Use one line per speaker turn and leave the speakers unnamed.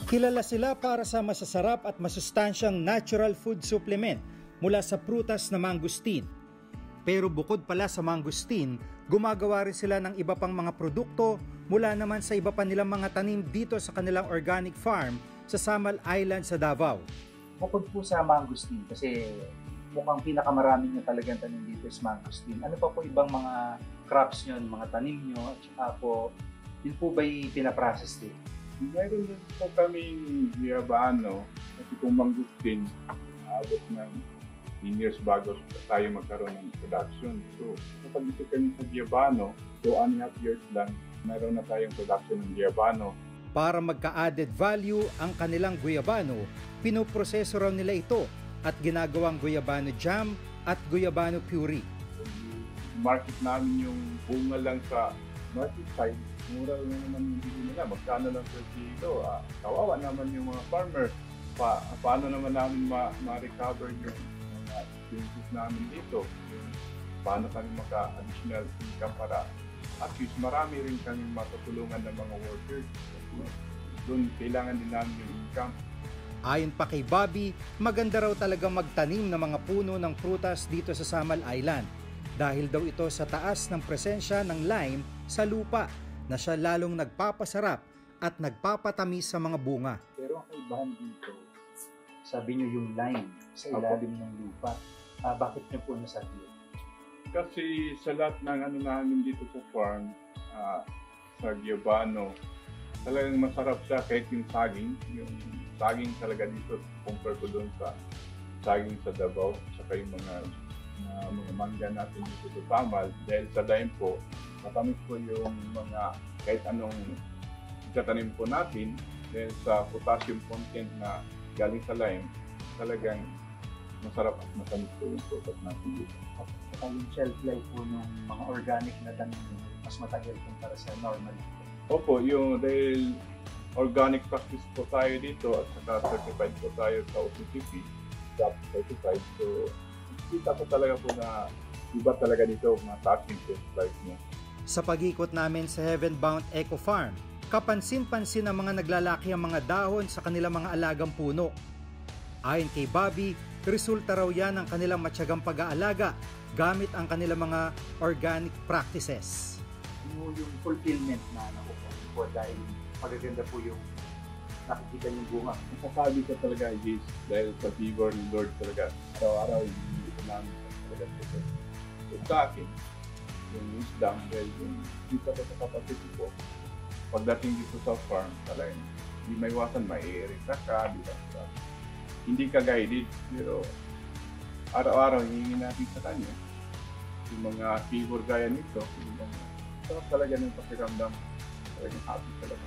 Kilala sila para sa masasarap at masustansyang natural food supplement mula sa prutas na mangustin. Pero bukod pala sa mangustin, gumagawa rin sila ng iba pang mga produkto mula naman sa iba pa nilang mga tanim dito sa kanilang organic farm sa Samal Island sa Davao.
Bukod po sa mangustin, kasi mukhang pinakamaraming nyo talagang tanim dito is mangustin. Ano pa po ibang mga crops nyo, mga tanim nyo, at saka po, yun po ba'y pinaprocess din?
Meron din po kaming Guayabano, kasi kung mangustin, abot ng 10 years bago tayo magkaroon ng production. So, kapag ito kami sa Guayabano, 2.5 years lang, meron na tayong production ng Guayabano.
Para magka-added value ang kanilang Guayabano, pinoproseso raw nila ito at ginagawang Guayabano jam at Guayabano puree.
Market namin yung bunga lang sa market side, mura lang naman yung bili nila. Magkano lang per kilo. Kawawa naman yung mga farmer. Paano naman namin ma-recover yung mga expenses namin dito? Paano kami maka-additional income para at least marami rin kami matutulungan ng mga workers. Doon kailangan din namin yung income.
Ayon pa kay Bobby, maganda raw talaga magtanim ng mga puno ng prutas dito sa Samal Island dahil daw ito sa taas ng presensya ng lime sa lupa na siya lalong nagpapasarap at nagpapatamis sa mga bunga.
Pero ang kaibahan dito, sabi nyo yung lime sa ilalim ng lupa. Bakit nyo po nasabi?
Kasi sa lahat ng ano namin dito sa farm, sa Guayabano, talagang masarap siya kahit yung saging. Yung saging talaga dito, compare ko doon sa saging sa Davao, saka yung mga mangga natin dito sa Samal. Dahil sa lime po, matamis po yung mga kahit anong itatanim po natin. Dahil sa potassium content na galing sa lime, talagang masarap at matamis po yung prutas natin dito.
Yung shelf life po ng mga organic na tanim mas matagal kumpara sa normal.
Opo, yung dahil organic practice po tayo dito at saka certified po tayo sa OCCP, DAP certified. So, kita po talaga po na iba talaga dito mataas yung shelf life niya.
Sa pag-ikot namin sa Heaven Bound Eco Farm, kapansin-pansin ang mga naglalaki ang mga dahon sa kanilang mga alagang puno. Ayon kay Bobby, resulta raw yan ng kanilang matyagang pag-aalaga gamit ang kanilang mga organic practices.
Yung fulfillment na nakukuha po dahil magaganda po yung nakikita yung bunga.
Masasabi ko talaga is dahil sa favor ng Lord talaga, araw-araw hindi ko namin talaga ito. So sa akin, yung wisdom dahil yung dito ko sa kapatid ko, pagdating dito sa farm, talagang hindi may iwasan, mai-irita ka, hindi ka guided, pero araw-araw hihingi natin sa kanya. Yung mga favor gaya nito, sarap talaga ng pakiramdam, talagang happy talaga.